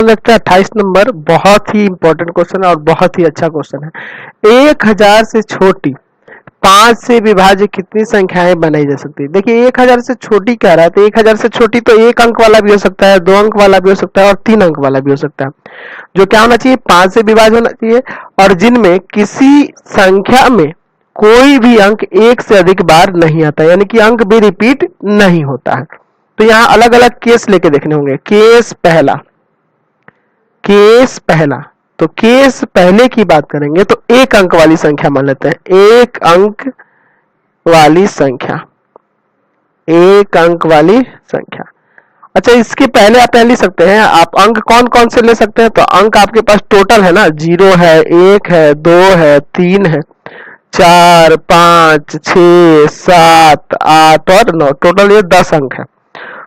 लगता है 28 नंबर बहुत ही इंपॉर्टेंट क्वेश्चन है और बहुत ही अच्छा क्वेश्चन है। 1000 से छोटी 5 से विभाज्य कितनी संख्याएं बनाई जा सकती है? देखिए 1000 से छोटी कह रहा है तो 1000 से छोटी तो 1 अंक वाला भी हो सकता है, 2 अंक वाला भी हो सकता है और 3 अंक वाला भी हो सकता है। जो क्या होना चाहिए? 5 से विभाज्य होना चाहिए और जिनमें किसी संख्या में कोई भी अंक 1 से अधिक बार नहीं आता, यानी कि अंक भी रिपीट नहीं होता है। तो यहाँ अलग अलग केस लेके देखने होंगे। केस पहला, तो केस पहले की बात करेंगे तो 1 अंक वाली संख्या मान लेते हैं। 1 अंक वाली संख्या, 1 अंक वाली संख्या। अच्छा, इसके पहले आप लिख सकते हैं, आप अंक कौन कौन से ले सकते हैं? तो अंक आपके पास टोटल है ना, 0 है, 1 है, 2 है, 3 है, 4, 5, 6, 7, 8 और 9, टोटल ये 10 अंक है।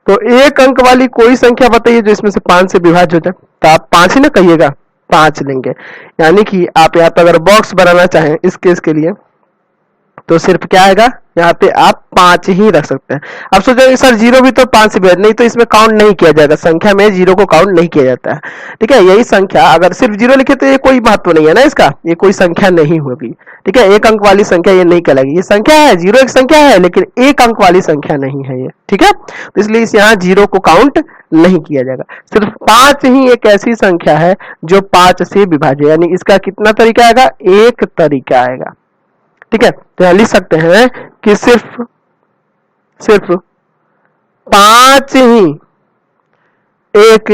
तो 1 अंक वाली कोई संख्या बताइए जो इसमें से 5 से विभाज्य हो जाए। तो आप 5 ही ना कहिएगा, 5 लेंगे। यानी कि आप यहाँ पे अगर बॉक्स बनाना चाहें इस केस के लिए तो सिर्फ क्या आएगा, यहाँ पे आप 5 ही रख सकते हैं। अब सोचेंगे सर 0 भी तो 5 से विभाज्य, नहीं तो इसमें काउंट नहीं किया जाएगा, संख्या में 0 को काउंट नहीं किया जाता है। ठीक है, यही संख्या अगर सिर्फ 0 लिखे तो ये कोई महत्व नहीं है ना इसका, ये कोई संख्या नहीं होगी। ठीक है, 1 अंक वाली संख्या ये नहीं कहलाएगी। ये संख्या है, 0 एक संख्या है लेकिन 1 अंक वाली संख्या नहीं है ये। ठीक है, तो इसलिए इस यहाँ 0 को काउंट नहीं किया जाएगा। सिर्फ 5 ही एक ऐसी संख्या है जो 5 से विभाज्य, यानी इसका कितना तरीका आएगा? 1 तरीका आएगा। ठीक है, तो यहां लिख सकते हैं कि सिर्फ 5 ही एक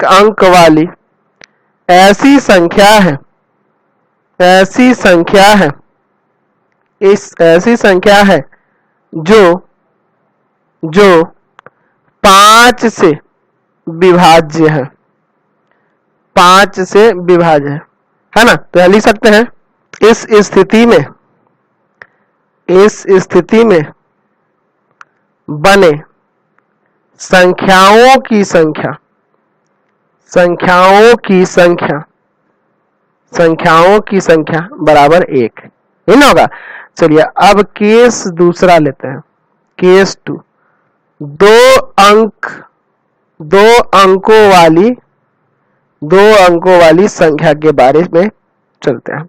अंक वाली ऐसी संख्या है, ऐसी संख्या है जो 5 से विभाज्य है, 5 से विभाज्य है ना। तो लिख सकते हैं इस स्थिति में बने संख्याओं की संख्या बराबर 1, ये ना होगा। चलिए अब केस दूसरा लेते हैं, केस 2। 2 अंकों वाली संख्या के बारे में चलते हैं।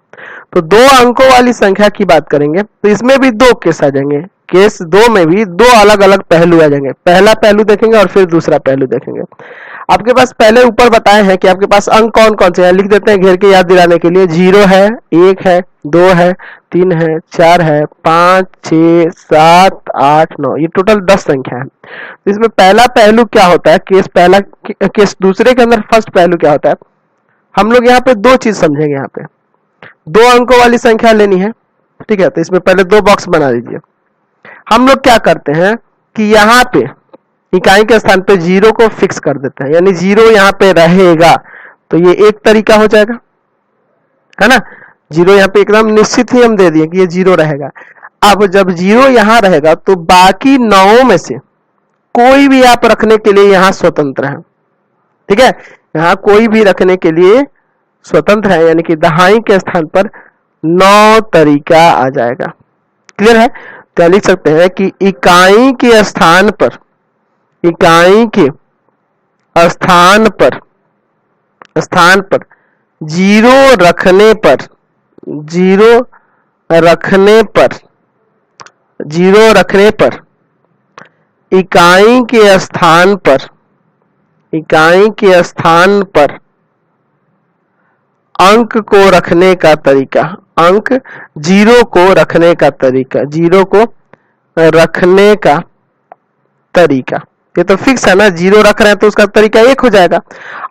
तो 2 अंकों वाली संख्या की बात करेंगे तो इसमें भी 2 केस आ जाएंगे। केस 2 में भी 2 अलग अलग पहलू आ जाएंगे। पहला पहलू देखेंगे और फिर दूसरा पहलू देखेंगे। आपके पास पहले ऊपर बताए हैं कि आपके पास अंक कौन कौन से हैं, लिख देते हैं घेर के याद दिलाने के लिए। 0 है, 1 है, 2 है, 3 है, 4 है, 5, 6, 7, 8, 9, ये टोटल 10 संख्या है। तो इसमें पहला पहलू क्या होता है, केस दूसरे के अंदर फर्स्ट पहलू क्या होता है? हम लोग यहाँ पे 2 चीज समझेंगे। यहाँ पे 2 अंकों वाली संख्या लेनी है। ठीक है, तो इसमें पहले 2 बॉक्स बना लीजिए। हम लोग क्या करते हैं कि यहाँ पे इकाई के स्थान पे 0 को फिक्स कर देते हैं, यानी 0 यहाँ पे रहेगा। तो ये एक तरीका हो जाएगा, है ना। 0 यहाँ पे एकदम निश्चित ही हम दे दिए कि ये 0 रहेगा। अब जब 0 यहाँ रहेगा तो बाकी 9 में से कोई भी आप रखने के लिए यहाँ स्वतंत्र है। ठीक है, यहाँ कोई भी रखने के लिए स्वतंत्र है, यानी कि दहाई के स्थान पर 9 तरीका आ जाएगा। क्लियर है? तो लिख सकते हैं कि इकाई के स्थान पर 0 रखने पर इकाई के स्थान पर अंक को रखने का तरीका, अंक 0 को रखने का तरीका, 0 को रखने का तरीका, ये तो फिक्स है ना। 0 रख रहे हैं तो उसका तरीका 1 हो जाएगा।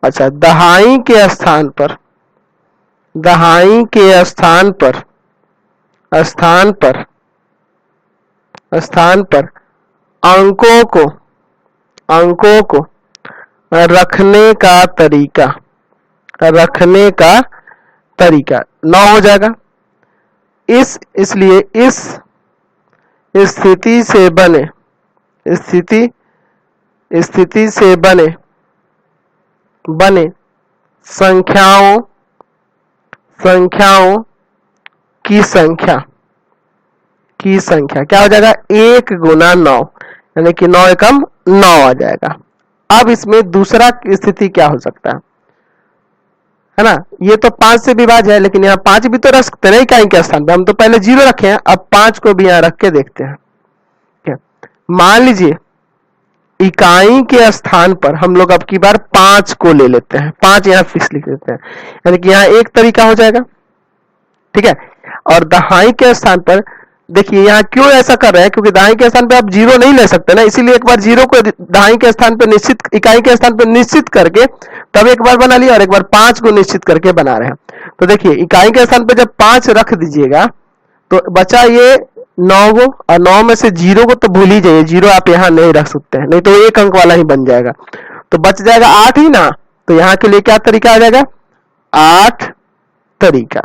अच्छा, दहाई के स्थान पर अंकों को रखने का तरीका 9 हो जाएगा। इसलिए इस स्थिति से बने संख्याओं की संख्या क्या हो जाएगा? 1 गुना 9, यानी कि 9 एकम 9 आ जाएगा। अब इसमें दूसरा स्थिति क्या हो सकता है ना, ये तो 5 से विभाज्य है, लेकिन यहाँ 5 भी तो रख सकते हैं इकाई के स्थान पे। हम तो पहले 0 रखे हैं, अब 5 को भी यहाँ रख के देखते हैं। मान लीजिए इकाई के स्थान पर हम लोग अब की बार 5 को ले लेते हैं, 5 यहाँ फिक्स लिख देते हैं, यानी कि यहाँ एक तरीका हो जाएगा, ठीक है। और दहाई के स्थान पर देखिए यहाँ क्यों ऐसा कर रहे हैं, क्योंकि दहाई के स्थान पे आप 0 नहीं ले सकते ना, इसीलिए एक बार 0 को दहाई के स्थान पे निश्चित, इकाई के स्थान पे निश्चित करके तब एक बार बना लिया, और एक बार 5 को निश्चित करके बना रहे हैं। तो देखिए इकाई के स्थान पे जब 5 रख दीजिएगा तो बचा ये 9 को, और 9 में से 0 को तो भूल ही जाइए, 0 आप यहाँ नहीं रख सकते हैं, नहीं तो एक अंक वाला ही बन जाएगा। तो बच जाएगा 8 ही ना, तो यहाँ के लिए क्या तरीका आ जाएगा, 8 तरीका।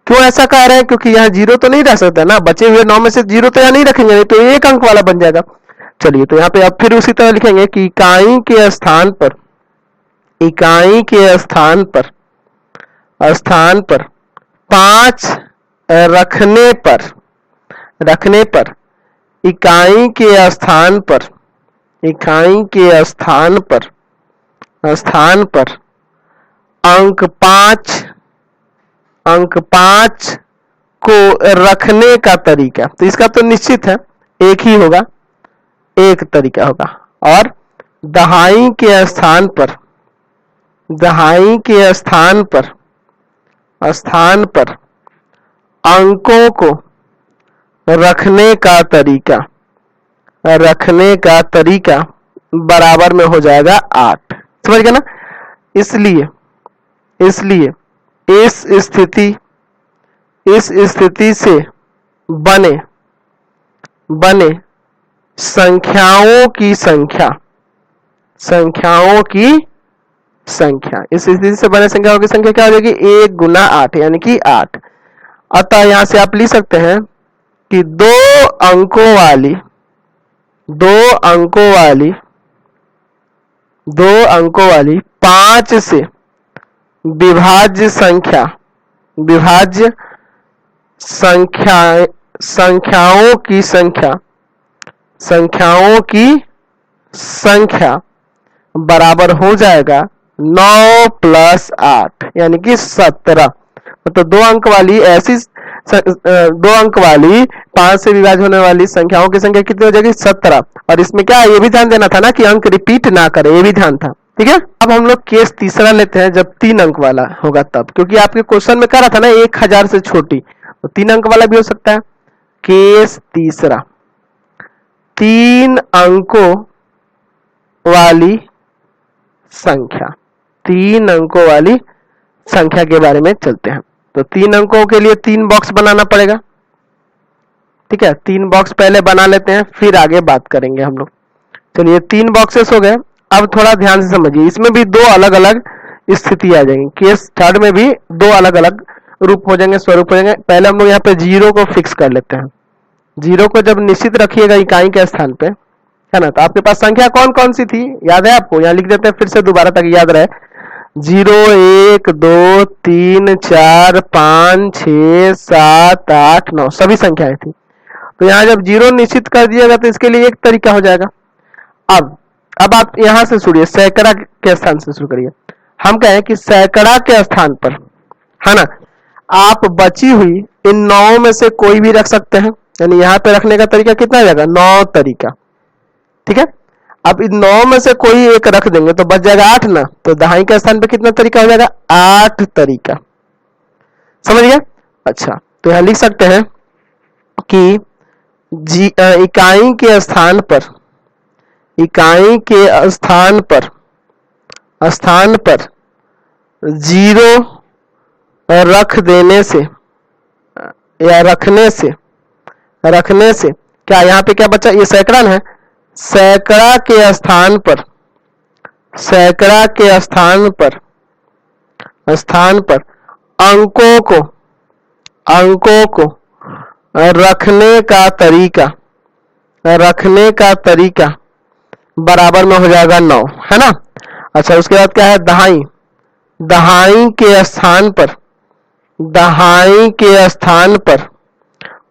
क्यों ऐसा कह रहे हैं, क्योंकि यहाँ 0 तो नहीं रख सकते ना, बचे हुए 9 में से 0 तो यहाँ नहीं रखेंगे, नहीं तो एक अंक वाला बन जाएगा। चलिए तो यहाँ पे अब फिर उसी तरह लिखेंगे कि इकाई के स्थान पर, इकाई के स्थान पर 5 रखने पर, इकाई के स्थान पर, इकाई के स्थान पर अंक 5 को रखने का तरीका, तो इसका तो निश्चित है एक ही होगा, एक तरीका होगा। और दहाई के स्थान पर, दहाई के स्थान पर अंकों को रखने का तरीका बराबर में हो जाएगा 8। समझ गए ना। इसलिए इस स्थिति से बने संख्याओं की संख्या, इस स्थिति से बने संख्याओं की संख्या क्या हो जाएगी, 1 गुना 8 यानी कि 8। अतः यहां से आप लिख सकते हैं कि 2 अंकों वाली 5 से विभाज्य संख्याओं की संख्या बराबर हो जाएगा 9 प्लस 8 यानी कि 17। तो 2 अंक वाली ऐसी 2 अंक वाली 5 से विभाज्य होने वाली संख्याओं की संख्या कितनी हो जाएगी, 17। और इसमें क्या ये भी ध्यान देना था ना कि अंक रिपीट ना करे, ये भी ध्यान था, ठीक है। अब हम लोग केस तीसरा लेते हैं, जब 3 अंक वाला होगा तब, क्योंकि आपके क्वेश्चन में कह रहा था ना 1000 से छोटी, तो 3 अंक वाला भी हो सकता है। केस तीसरा, 3 अंकों वाली संख्या, 3 अंकों वाली संख्या के बारे में चलते हैं। तो 3 अंकों के लिए 3 बॉक्स बनाना पड़ेगा, ठीक है। 3 बॉक्स पहले बना लेते हैं, फिर आगे बात करेंगे हम लोग। चलिए 3 बॉक्सेस हो गए। अब थोड़ा ध्यान से समझिए, इसमें भी 2 अलग अलग स्थिति आ जाएंगी। केस थर्ड में भी 2 अलग अलग रूप हो जाएंगे, स्वरूप हो जाएंगे। पहले हम लोग यहाँ पे 0 को फिक्स कर लेते हैं। 0 को जब निश्चित रखिएगा इकाई के स्थान पे, है ना, तो आपके पास संख्या कौन कौन सी थी याद है आपको, यहाँ लिख देते हैं फिर से दोबारा ताकि याद रहे। 0 1 2 3 4 5 6 7 8 9 सभी संख्याएं थी। तो यहाँ जब 0 निश्चित कर दिएगा तो इसके लिए एक तरीका हो जाएगा। अब आप यहां से शुरू, सैकड़ा के स्थान से शुरू करिए। हम कहें कि सैकड़ा के स्थान पर, है ना, आप बची हुई इन 9 में से कोई भी रख सकते हैं, यानी यहाँ पे रखने का तरीका कितना हो जाएगा, 9 तरीका, ठीक है। अब इन 9 में से कोई एक रख देंगे तो बच जाएगा 8 ना, तो दहाई के स्थान पे कितना तरीका हो जाएगा, 8 तरीका। समझ गए। अच्छा, तो यहां लिख सकते हैं कि इकाई के स्थान पर 0 रख देने से या रखने से क्या यहाँ पे क्या बचा, ये सैकड़ा है, सैकड़ा के स्थान पर अंकों को रखने का तरीका बराबर में हो जाएगा 9, है ना। अच्छा, उसके बाद क्या है, दहाई के स्थान पर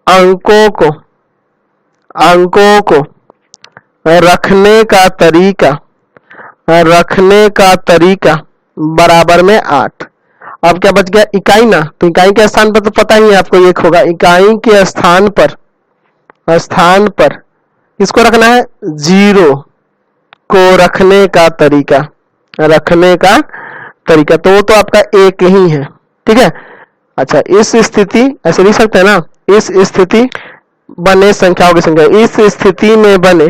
अंकों को रखने का रखने का तरीका बराबर में 8। अब क्या बच गया, इकाई ना, तो इकाई के स्थान पर तो पता ही है आपको एक होगा, इकाई के स्थान पर किसको रखना है, 0 को रखने का तरीका, तो वो तो आपका एक ही है, ठीक है। अच्छा, इस स्थिति ऐसे लिख सकते हैं ना, इस स्थिति बने संख्याओं की संख्या, इस स्थिति में बने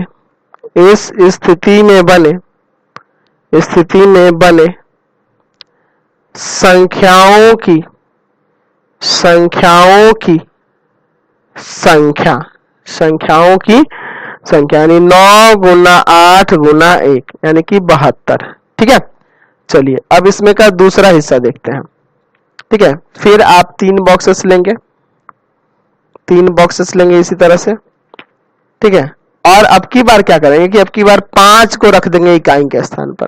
संख्याओं की संख्या यानी 9 गुना 8 गुना 1 यानी कि 72, ठीक है। चलिए अब इसमें का दूसरा हिस्सा देखते हैं, ठीक है। फिर आप 3 बॉक्सेस लेंगे इसी तरह से, ठीक है। और अब की बार क्या करेंगे कि अब की बार 5 को रख देंगे इकाई के स्थान पर,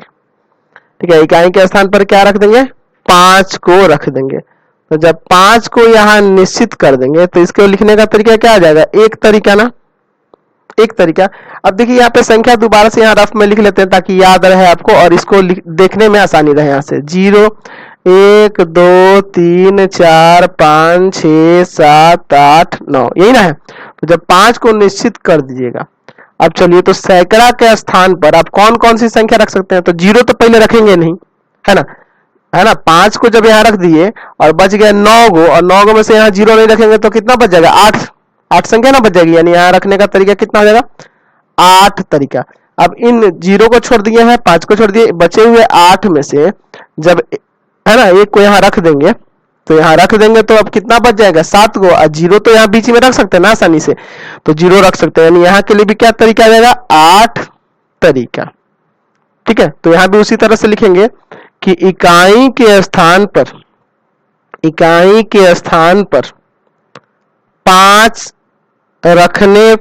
ठीक है। इकाई के स्थान पर क्या रख देंगे, 5 को रख देंगे। तो जब 5 को यहां निश्चित कर देंगे तो इसको लिखने का तरीका क्या आ जाएगा, एक तरीका। अब देखिए यहाँ पे संख्या दोबारा से यहाँ रफ में लिख लेते हैं ताकि याद रहे आपको और इसको देखने में आसानी रहे। यहाँ से 0 1 2 3 4 5 6 7 8 9 यही ना है। तो जब 5 को निश्चित कर दीजिएगा, अब चलिए तो सैकड़ा के स्थान पर आप कौन कौन सी संख्या रख सकते हैं, तो 0 तो पहले रखेंगे नहीं, है ना। 5 को जब यहाँ रख दिए और बच गया 9 गो, और 9 गो में से यहाँ 0 नहीं रखेंगे तो कितना बच जाएगा, 8 संख्या ना बच जाएगी, यानी यहाँ रखने का तरीका कितना हो जाएगा, 8 तरीका। अब इन 0 को छोड़ दिए हैं, 5 को छोड़ दिए, बचे हुए 8 में से जब है ना एक को यहाँ रख देंगे, तो यहाँ रख देंगे तो अब कितना बच जाएगा, 7 गो। 0 तो यहाँ बीच में रख सकते हैं ना आसानी से, तो 0 रख सकते हैं, यानी यहाँ के लिए भी क्या तरीका आ जाएगा, 8 तरीका, ठीक है। तो यहाँ भी उसी तरह से लिखेंगे कि इकाई के स्थान पर 5 रखने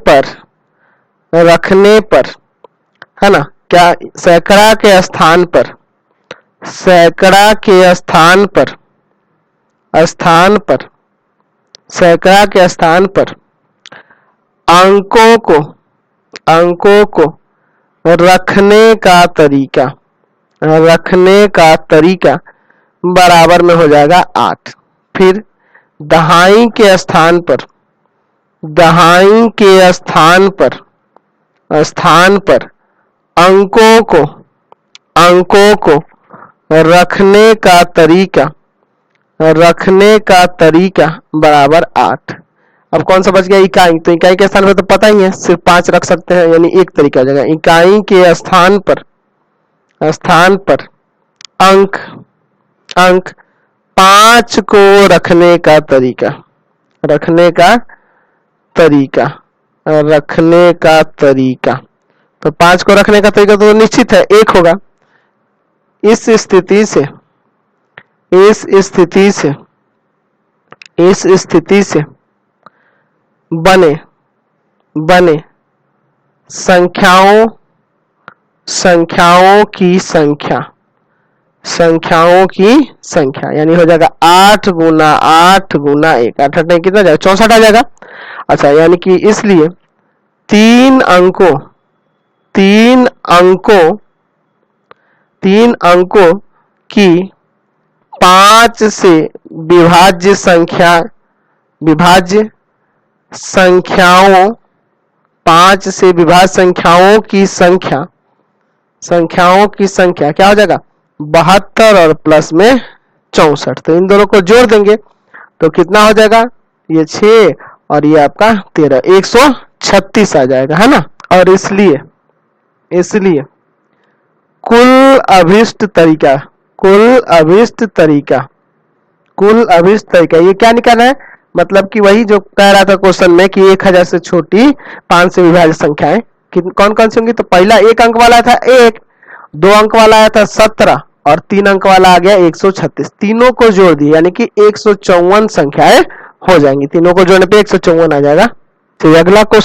पर है ना, क्या सैकड़ा के स्थान पर अंकों को रखने का तरीका बराबर में हो जाएगा 8। फिर दहाई के स्थान पर अंकों को रखने का तरीका बराबर 8। अब कौन सा बच गया, इकाई, तो इकाई के स्थान पर तो पता ही है सिर्फ 5 रख सकते हैं, यानी एक तरीका हो जाएगा। इकाई के स्थान पर अंक 5 को रखने का तरीका तो 5 को रखने का तरीका तो निश्चित है, 1 होगा। इस स्थिति से बने संख्याओं की संख्या यानी हो जाएगा 8 गुना 8 गुना 1, 8 कितना जाएगा, 64 आ जाएगा। अच्छा, यानी कि इसलिए 3 अंकों की 5 से विभाज्य संख्याओं 5 से विभाज्य संख्याओं की संख्या क्या हो जाएगा, 72 और प्लस में 64। तो इन दोनों को जोड़ देंगे तो कितना हो जाएगा, ये 6 और ये आपका 13, 136 आ जाएगा, है ना। और इसलिए कुल अभिष्ट तरीका ये क्या निकालना है, मतलब कि वही जो कह रहा था क्वेश्चन में कि 1000 से छोटी 5 से विभाज्य संख्याएं कौन कौन सी होंगी। तो पहला 1 अंक वाला था 1, 2 अंक वाला आया था 17 और 3 अंक वाला आ गया 136। तीनों को जोड़ दिए यानी कि 154 संख्याएं हो जाएंगी, तीनों को जोड़ने पे 154 आ जाएगा। तो अगला क्वेश्चन